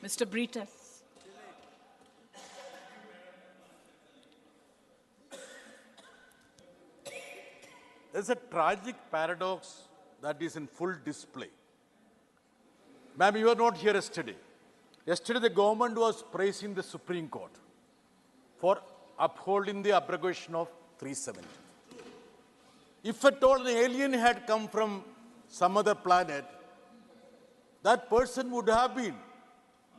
Mr. Brittas. There's a tragic paradox that is in full display. Ma'am, you were not here yesterday. Yesterday, the government was praising the Supreme Court for upholding the abrogation of 370. If at all an alien had come from some other planet, that person would have been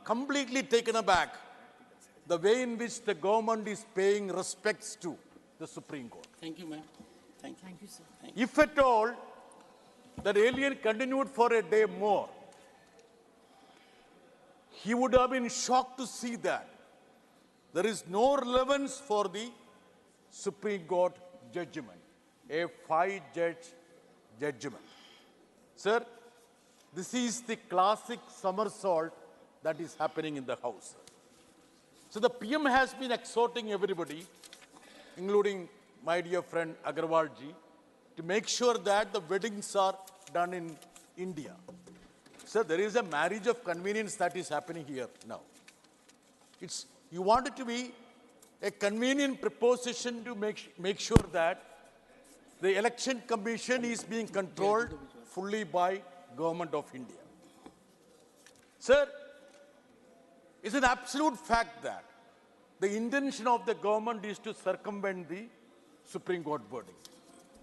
completely taken aback the way in which the government is paying respects to the Supreme Court. Thank you, ma'am. Thank you, sir. If at all that alien continued for a day more, he would have been shocked to see that there is no relevance for the Supreme Court judgment, a 5-judge judgment. Sir, this is the classic somersault that is happening in the House. So the PM has been exhorting everybody, including my dear friend Agarwal ji, to make sure that the weddings are done in India. Sir, there is a marriage of convenience that is happening here now. You want it to be a convenient proposition to make sure that the election commission is being controlled fully by government of India. Sir, it's an absolute fact that the intention of the government is to circumvent the Supreme Court verdict.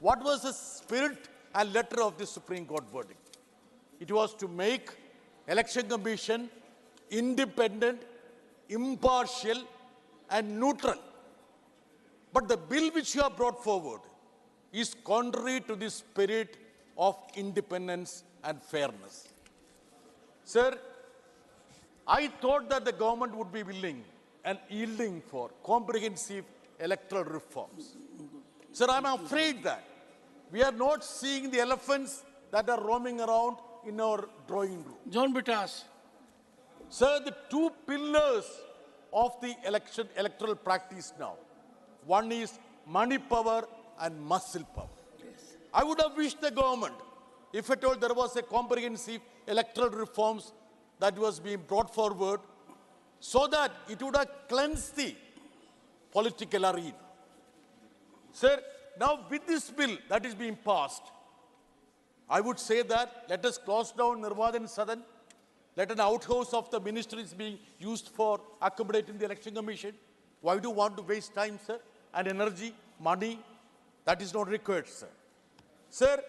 What was the spirit and letter of the Supreme Court verdict? It was to make election commission independent, impartial, and neutral. But the bill which you have brought forward is contrary to the spirit of independence and fairness. Sir, I thought that the government would be willing and yielding for comprehensive electoral reforms. Sir, I'm afraid that we are not seeing the elephants that are roaming around in our drawing room. John Brittas. Sir, the two pillars of the electoral practice now, one is money power and muscle power. Yes. I would have wished the government, if at all there was a comprehensive electoral reforms that was being brought forward, so that it would have cleansed the political arena. Sir, now with this bill that is being passed, I would say that let us close down Nirvadan Sadan, let an outhouse of the ministry is being used for accommodating the election commission. Why do you want to waste time, sir, and energy, money? That is not required, sir. Sir,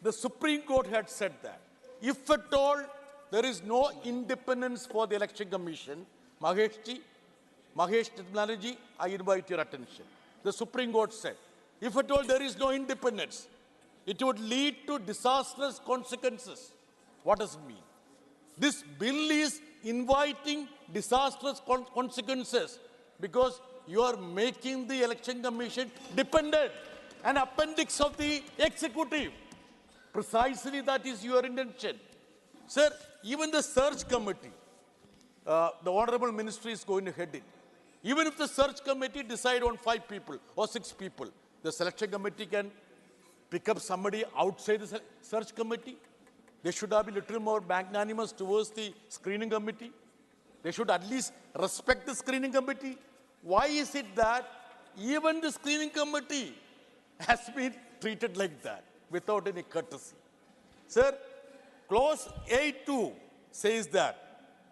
the Supreme Court had said that if at all there is no independence for the election commission, Mahesh Titmalaji, I invite your attention. The Supreme Court said, if at all there is no independence, it would lead to disastrous consequences. What does it mean? This bill is inviting disastrous consequences because you are making the election commission dependent, an appendix of the executive. Precisely that is your intention. Sir, even the search committee, the Honorable Ministry is going to head it. Even if the search committee decide on 5 people or 6 people, the selection committee can pick up somebody outside the search committee. They should have been a little more magnanimous towards the screening committee. They should at least respect the screening committee. Why is it that even the screening committee has been treated like that without any courtesy? Sir, clause A2 says that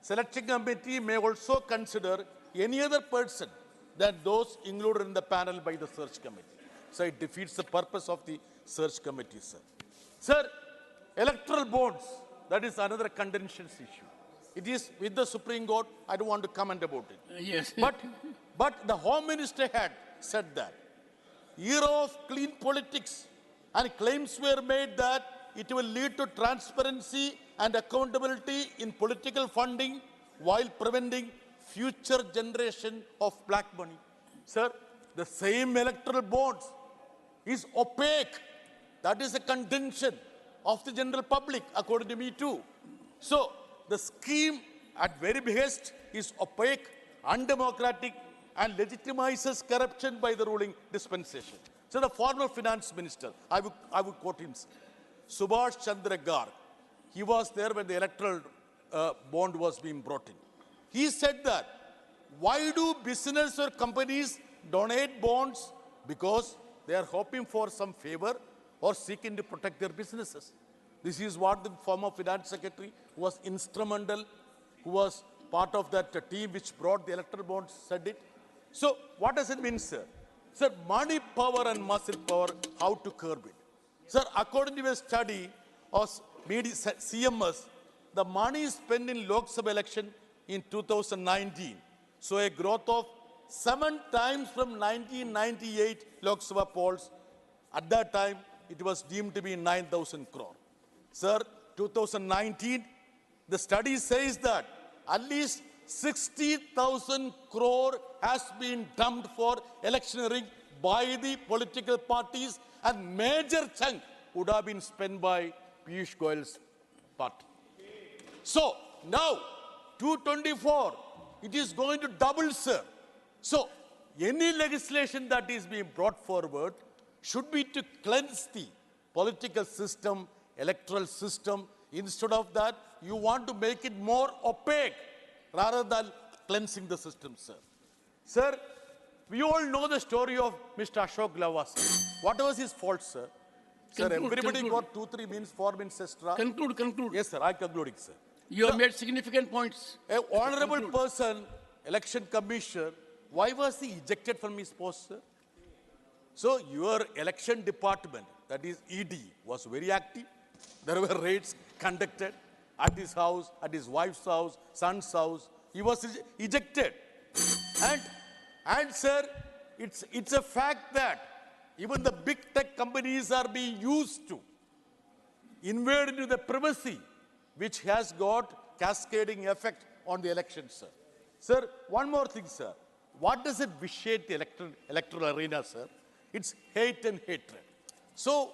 selection committee may also consider any other person than those included in the panel by the search committee. So it defeats the purpose of the search committee, sir. Sir, electoral bonds, that is another contentious issue. It is with the Supreme Court. I don't want to comment about it. Yes. But the Home Minister had said that era of clean politics, and claims were made that it will lead to transparency and accountability in political funding while preventing future generation of black money. Sir, the same electoral bonds is opaque. That is a contention of the general public, according to me too. So, the scheme at very behest is opaque, undemocratic, and legitimizes corruption by the ruling dispensation. So, the former finance minister, I would quote him, Subhash Chandra Garg, he was there when the electoral bond was being brought in. He said that, why do business or companies donate bonds? Because they are hoping for some favor or seeking to protect their businesses. This is what the former finance secretary, who was instrumental, who was part of that team which brought the electoral bonds, said it. So what does it mean, sir? Sir, money power and muscle power, how to curb it? Sir, according to a study of CMS, the money spent in Lok Sabha election in 2019 saw a growth of 7 times from 1998 Lok Sabha polls. At that time, it was deemed to be 9,000 crore. Sir, 2019, the study says that at least 60,000 crore has been dumped for electioneering by the political parties, and major chunk would have been spent by Piyush Goyal's party. So now, 224, it is going to double, sir. So any legislation that is being brought forward should be to cleanse the political system, electoral system. Instead of that, you want to make it more opaque rather than cleansing the system, sir. Sir, we all know the story of Mr. Ashok Lavasa. What was his fault, sir? Sir, everybody got 2, 3 minutes, 4 minutes extra. Conclude. Yes, sir, I'm concluding, sir. You have made significant points. An honorable person, election commissioner, why was he ejected from his post, sir? So your election department, that is ED, was very active. There were raids conducted at his house, at his wife's house, son's house. He was ejected. And sir, it's a fact that even the big tech companies are being used to invade into the privacy, which has got cascading effect on the elections, sir. Sir, one more thing, sir. What does it vitiate the electoral arena, sir? It's hate and hatred. So,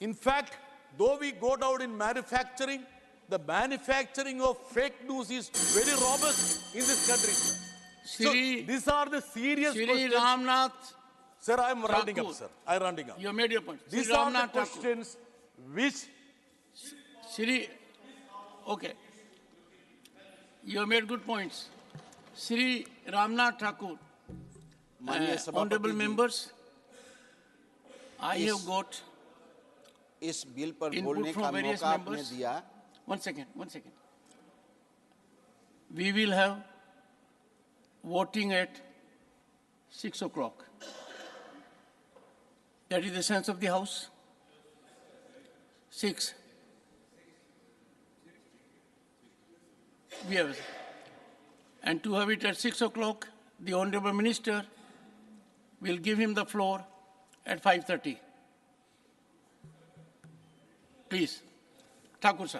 in fact, though we go down in manufacturing, the manufacturing of fake news is very robust in this country, sir. So, these are the serious questions. Ramnath. Sir, I'm rounding up, sir. I'm rounding up. You have made your point. These are the questions which... Okay. You have made good points. Sri Ramnath Thakur, honorable members, I have got इस bill पर input बोलने का from various मौका आपने members. दिया. One second. We will have voting at 6 o'clock. That is the sense of the House. 6. We have, and to have it at 6 o'clock, the Honorable Minister will give him the floor at 5:30. Please, Thakur sir.